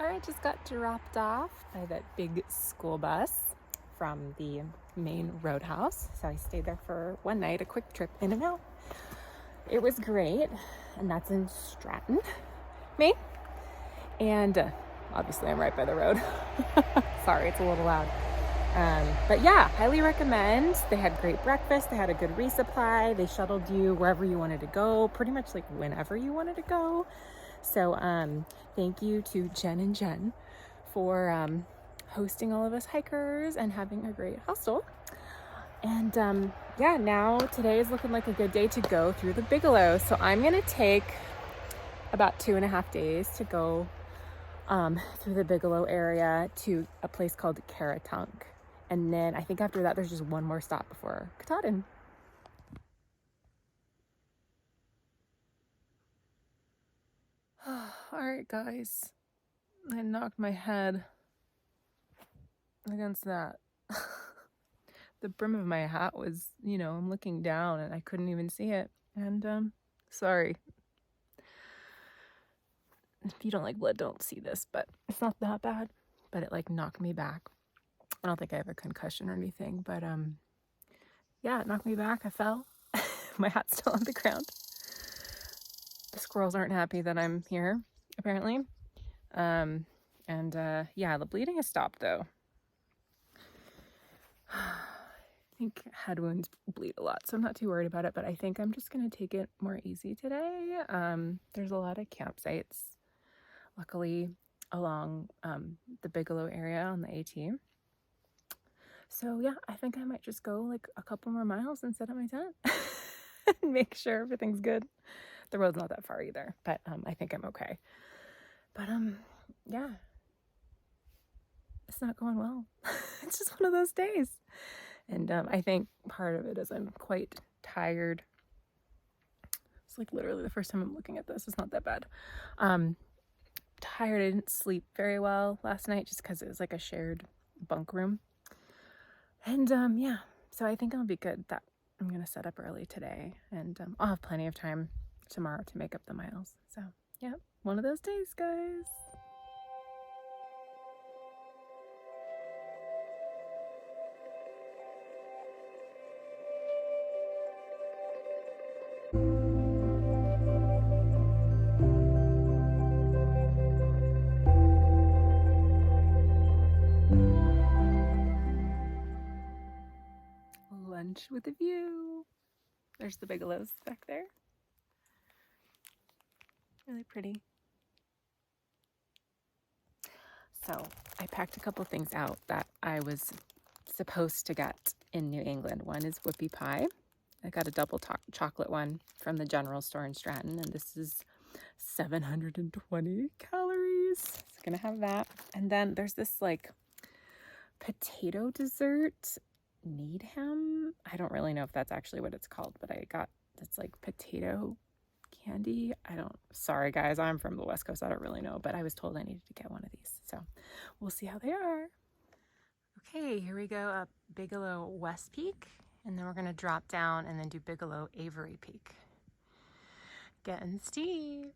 I just got dropped off by that big school bus from the Maine Roadhouse. So I stayed there for one night, a quick trip in and out. It was great, and that's in Stratton, Maine. And obviously I'm right by the road. Sorry, it's a little loud. But yeah, highly recommend. They had great breakfast. They had a good resupply. They shuttled you wherever you wanted to go, pretty much like whenever you wanted to go. So thank you to Jen and Jen for hosting all of us hikers and having a great hostel. And yeah, now today is looking like a good day to go through the Bigelows. So I'm gonna take about 2.5 days to go through the Bigelow area to a place called Caratunk. And then I think after that, there's just one more stop before Katahdin. All right, guys, I knocked my head against that. The brim of my hat was, you know, I'm looking down and I couldn't even see it. And sorry. If you don't like blood, don't see this, but it's not that bad. But it like knocked me back. I don't think I have a concussion or anything, but yeah, it knocked me back. I fell. My hat's still on the ground. The squirrels aren't happy that I'm here, apparently. Yeah, the bleeding has stopped though. I think head wounds bleed a lot, so I'm not too worried about it, but I think I'm just gonna take it more easy today. There's a lot of campsites, luckily, along the Bigelow area on the AT. So yeah, I think I might just go like a couple more miles and set up my tent and make sure everything's good. The road's not that far either, but I think I'm okay. But yeah, it's not going well. It's just one of those days. And I think part of it is I'm quite tired. It's like literally the first time I'm looking at this. It's not that bad. Tired. I didn't sleep very well last night just because it was like a shared bunk room. And yeah, so I think I'll be good that I'm going to set up early today. And I'll have plenty of time tomorrow to make up the miles. So yeah, one of those days, guys. Lunch with a view. There's the Bigelows back there. Really pretty. So I packed a couple things out that I was supposed to get in New England. One is whoopie pie. I got a double chocolate one from the general store in Stratton, and this is 720 calories. So I'm gonna have that. And then there's this like potato dessert, Needham. I don't really know if that's actually what it's called, but I got this like potato candy. Sorry guys, I'm from the West Coast. I don't really know, but I was told I needed to get one of these. So we'll see how they are. Okay, here we go up Bigelow West Peak, and then we're gonna drop down and then do Bigelow Avery Peak. Getting steep.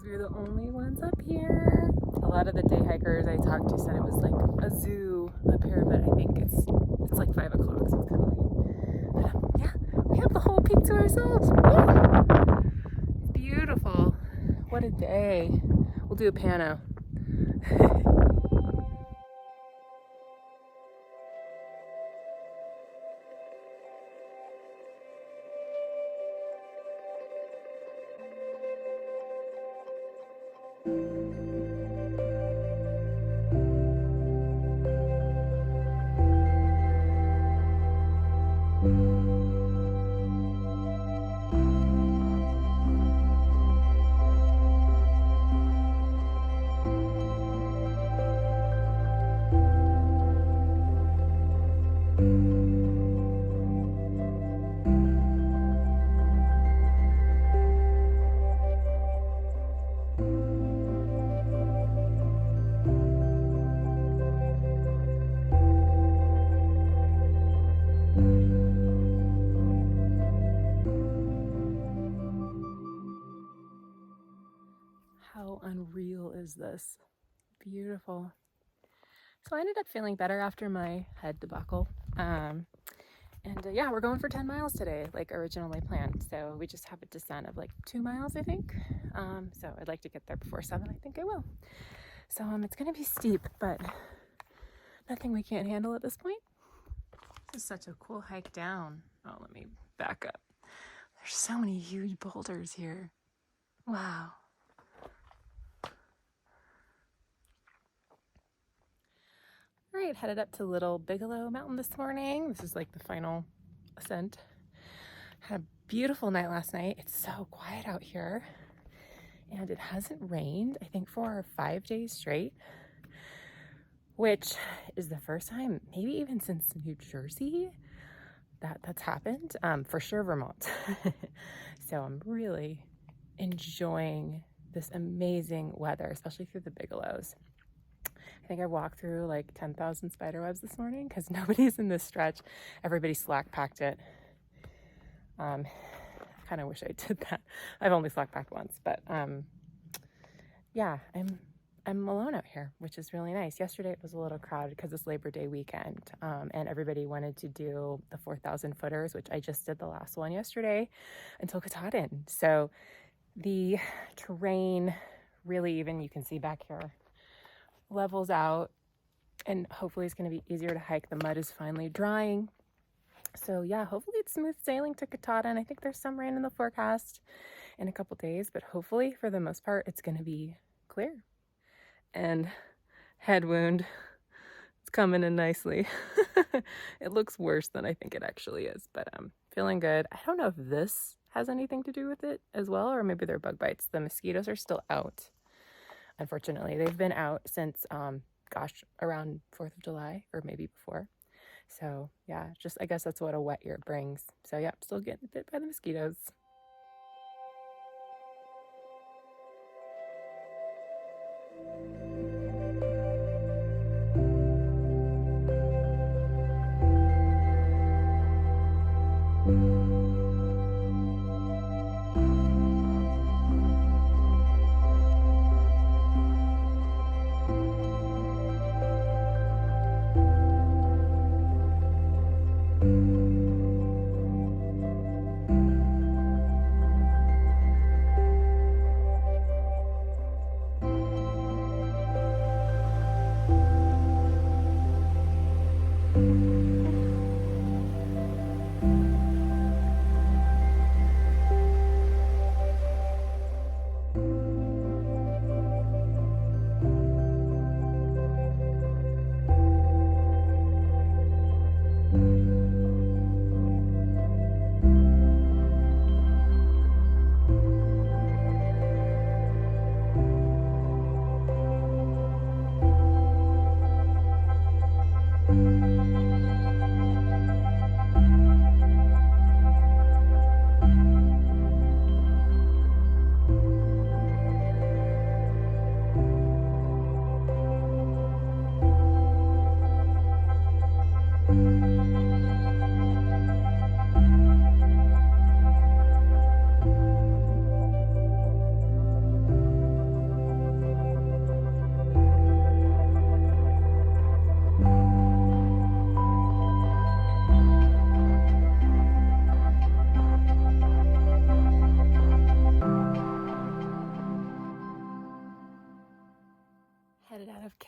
We were the only ones up here. A lot of the day hikers I talked to said it was like a zoo up here, but I think it's like 5 o'clock, so it's kind of late. But yeah, we have the whole peak to ourselves. the day. We'll do a pano. How unreal is this? Beautiful. So I ended up feeling better after my head debacle. Yeah, we're going for 10 miles today, like originally planned. So we just have a descent of like 2 miles, I think. So I'd like to get there before 7. I think I will. So it's going to be steep, but nothing we can't handle at this point. This is such a cool hike down. Oh, let me back up. There's so many huge boulders here. Wow. All right, headed up to Little Bigelow Mountain this morning. This is like the final ascent. Had a beautiful night last night. It's so quiet out here. And it hasn't rained, I think, 4 or 5 days straight, which is the first time, maybe even since New Jersey, that's happened. For sure, Vermont. So I'm really enjoying this amazing weather, especially through the Bigelows. I think I walked through like 10,000 spider webs this morning because nobody's in this stretch. Everybody slack packed it. I kind of wish I did that. I've only slack packed once, but yeah, I'm alone out here, which is really nice. Yesterday it was a little crowded because it's Labor Day weekend, and everybody wanted to do the 4,000 footers, which I just did the last one yesterday until Katahdin. So the terrain really, even you can see back here, levels out, and hopefully it's going to be easier to hike. The mud is finally drying. So yeah, hopefully it's smooth sailing to Katahdin. I think there's some rain in the forecast in a couple days, but hopefully for the most part it's going to be clear. And head wound, it's coming in nicely. It looks worse than I think it actually is, but I'm feeling good. I don't know if this has anything to do with it as well, or maybe they're bug bites. The mosquitoes are still out. Unfortunately, they've been out since, around 4th of July or maybe before. So yeah, I guess that's what a wet year brings. So yeah, I'm still getting bit by the mosquitoes.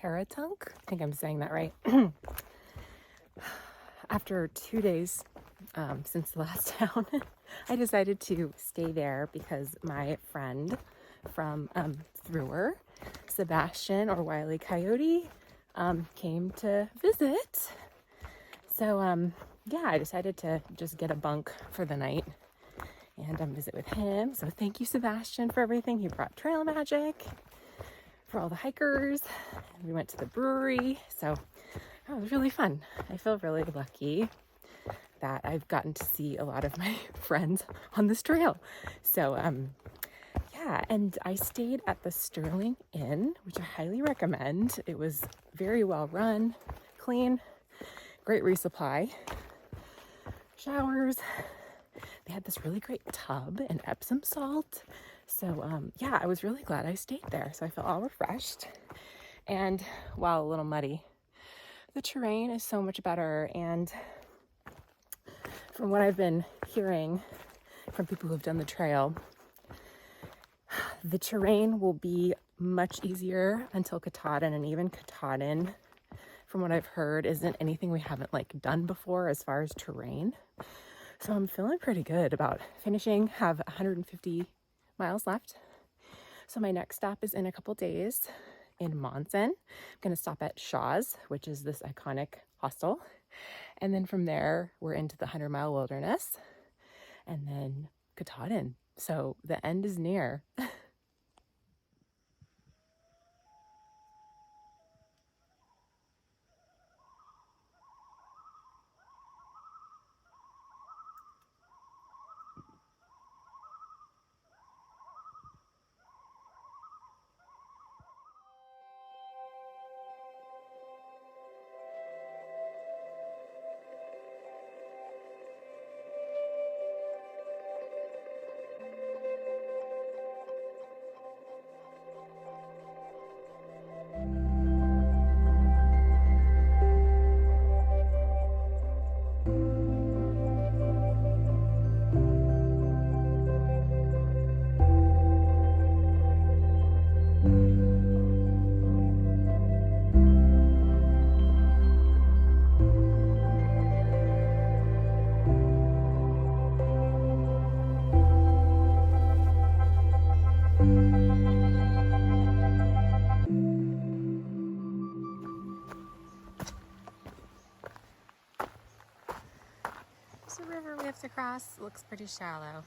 Taratunk. I think I'm saying that right. After 2 days since the last town, I decided to stay there because my friend from THRU-r, Sebastian or Wile E. Coyote, came to visit. So yeah, I decided to just get a bunk for the night and visit with him. So thank you, Sebastian, for everything. He brought trail magic for all the hikers. We went to the brewery, so it was really fun. I feel really lucky that I've gotten to see a lot of my friends on this trail. So yeah, and I stayed at the Sterling Inn, which I highly recommend. It was very well run, clean, great resupply, showers. They had this really great tub and Epsom salt. So yeah, I was really glad I stayed there. So I felt all refreshed. And while a little muddy, the terrain is so much better. And from what I've been hearing from people who have done the trail, the terrain will be much easier until Katahdin, and even Katahdin, from what I've heard, isn't anything we haven't done before as far as terrain. So I'm feeling pretty good about finishing, have 150 miles left. So my next stop is in a couple days in Monson. I'm gonna stop at Shaw's, which is this iconic hostel. And then from there, we're into the 100-mile wilderness and then Katahdin. So the end is near. There's a river we have to cross. It looks pretty shallow.